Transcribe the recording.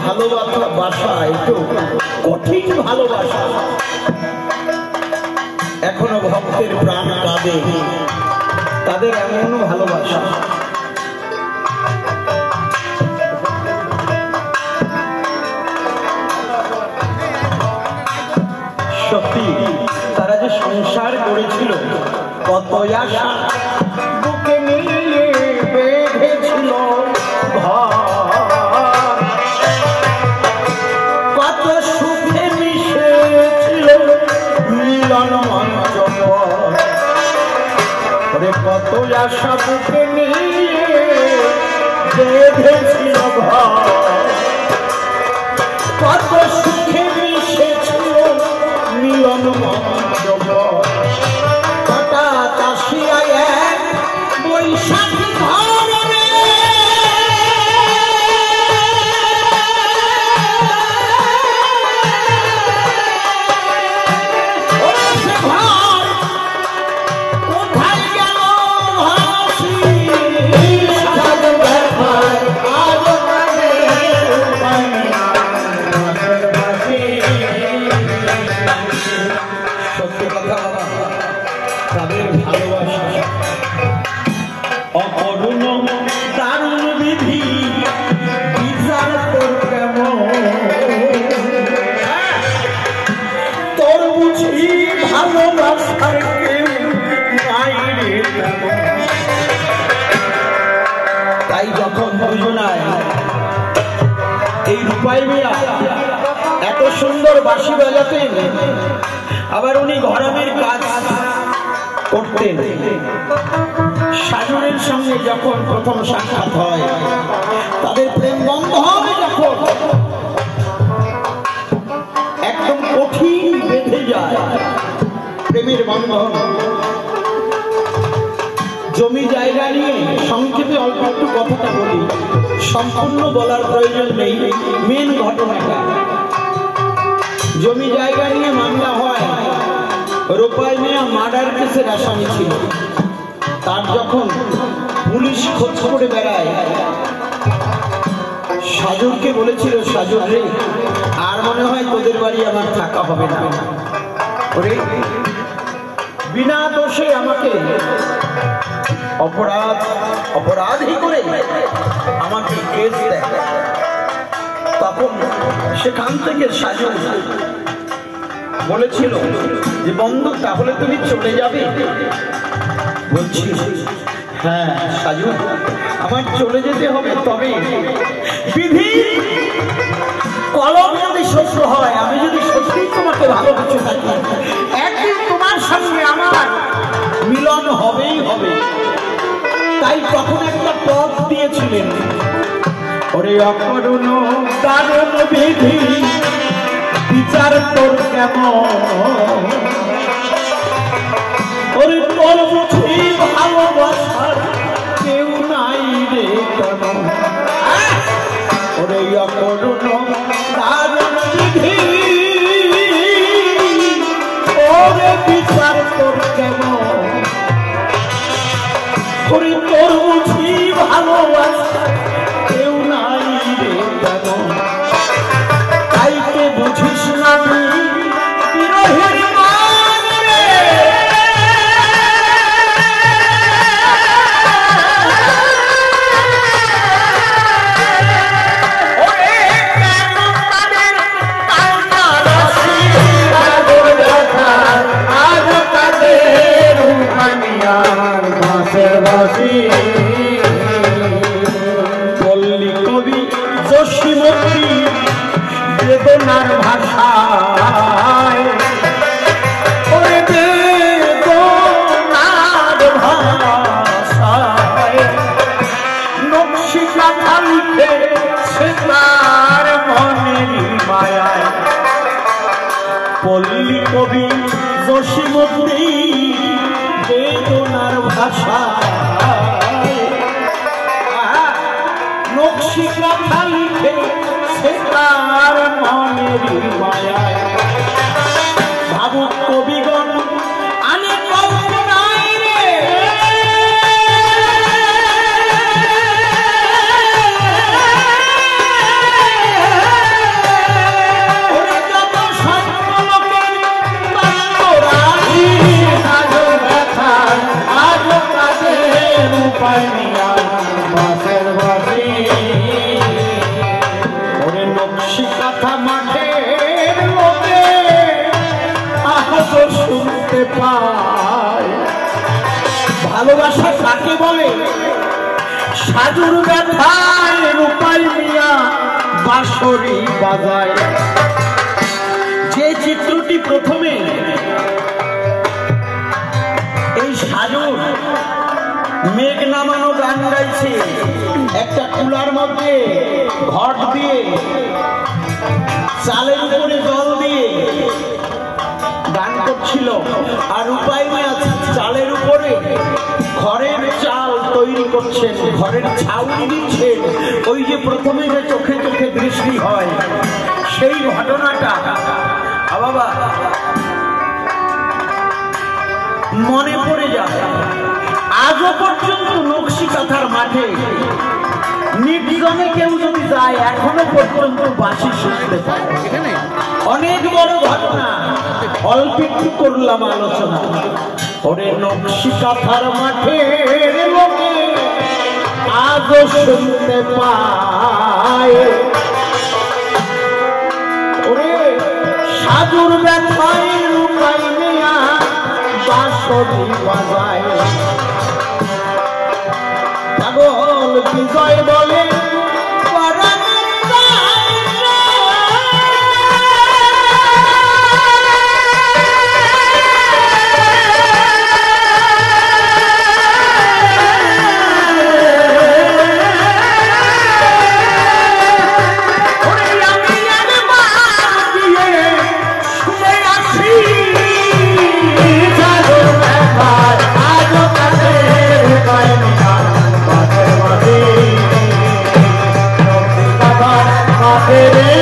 ভালোবাসা একটু কঠিন ভালোবাসা, এখনো ভক্তের প্রাণ কাঁদে, তাদের এমনও ভালোবাসা। সত্যি তারা যে সংসার করেছিল, কত আশা বুকে নিয়ে বেঁধেছিল ঘর, কত সুখে মিশেছিল মিলন মঞ্চ, কত আশা বুকে নিয়ে বেঁধেছিল ঘর, কত সুখে মিশেছিল মিলন মঞ্চ, হঠাৎ আসিয়া এক বৈশাখী ধরনে কোথায় গেল সত্যি কথা তাদের ভালোবাসা অপূর্ণ দারুণ বিধি বিচার তোর কেমন, তোর বুঝি ভালোবাসার কেউ নাই রে তেমন। তাই যখন দুজনায় এই রূপাই মিয়া এত সুন্দর বাঁশি বাজাতেন, আবার উনি ঘরামির কাজ করতেন, সাজনের সঙ্গে যখন প্রথম সাক্ষাৎ হয়, তাদের প্রেম বন্ধন যখন একদম কঠিন বেঁধে যায়, প্রেমের বন্ধন। জমি জায়গা নিয়ে সংক্ষেপে অল্প একটু কথাটা বলি, সম্পূর্ণ বলার প্রয়োজন নেই, মেন ঘটনাটা। জমি জায়গা নিয়ে মামলা হয়, রূপাই মিয়া মার্ডার কেসের আসামি ছিল। তার যখন পুলিশ খোঁজ করে বেড়ায়, সাজুরকে বলেছিল, সাজুর রে আর মনে হয় তোদের বাড়ি আমার থাকা হবে না, ওরে বিনা দোষে আমাকে অপরাধী করে আমাকে কেস দেয়। তখন সেখান থেকে সাজু বলেছিল যে বন্ধু তাহলে তুমি চলে যাবে। বলছি হ্যাঁ সাজু আমার চলে যেতে হবে, তবে বিধি কলম যদি সত্য হয়, আমি যদি সত্যিই তোমাকে ভালোবেসে থাকি, একদিন তোমার সঙ্গে আমার মিলন হবেই হবে। তাই তখন একটা পথ দিয়েছিলেন, ওরে অকরুণ দারুণ বিধি বিচার তোর কেমন, ওরে তোর বুঝি ভালোবাসার কেউ নাই রে কেমন, ওরে অকরুণ দারুণ বিধি ওরে বিচার তোর কেমন, ওরে তোর বুঝি ভালোবাসা কেউ নাই রে কেমন। তাইকে বুঝিস না বিরোহীর মান রে, ওরে জসীমতী বেদনার ভাষায়, ওরে বেদনার ভাষায় নকশি কাঁথা লিখেছে তার মনের মায়ায়। পল্লী কবি জসীমতী বেদনার ভাষায় নকশি কাঁথা লিখেছে তার মনের মায়ায়। ভাবুক কবিগণ আনে কল্পনায় রে, ওরে যত সত্যলোকে বাস্তরাশি আজো ব্যথা আজো কাজের উপায় নিয়া বাসের বাসি। ওরে নকশি কাঁথা মাঠের লোকে আজ শুনতে পায়। ভালোবাসা কাকে বলে? সাজুর ব্যথায় রূপাই মিয়া বাঁশরি বাজায়। যে চিত্রটি প্রথমে এই সাজুর মেঘ নামানো গান গাইছে, একটা কুলার মধ্যে ঘট দিয়ে চালের উপরে জল দিয়ে গান করছিল, আর উপায় চালের উপরে ঘরের চাল তৈরি করছেন, ঘরের ছাউনি দিচ্ছেন। ওই যে প্রথমে যে চোখে চোখে দৃষ্টি হয় সেই ঘটনাটা বাবা মনে পড়ে যায়। আজও পর্যন্ত নকশি কাঁথার মাঠে নির্জনে কেউ যদি যায় এখনো পর্যন্ত বাঁশি শুনতে পায়। অনেক বড় ঘটনা, অল্প একটু করলাম আলোচনা। ওরে নকশি কাঁথার মাঠে লোকে আজও শুনতে পায়। ওরে সাজুর ব্যথায় রূপাই মিয়া বাঁশরি বাজায়। পাগল বিজয় বলে Hey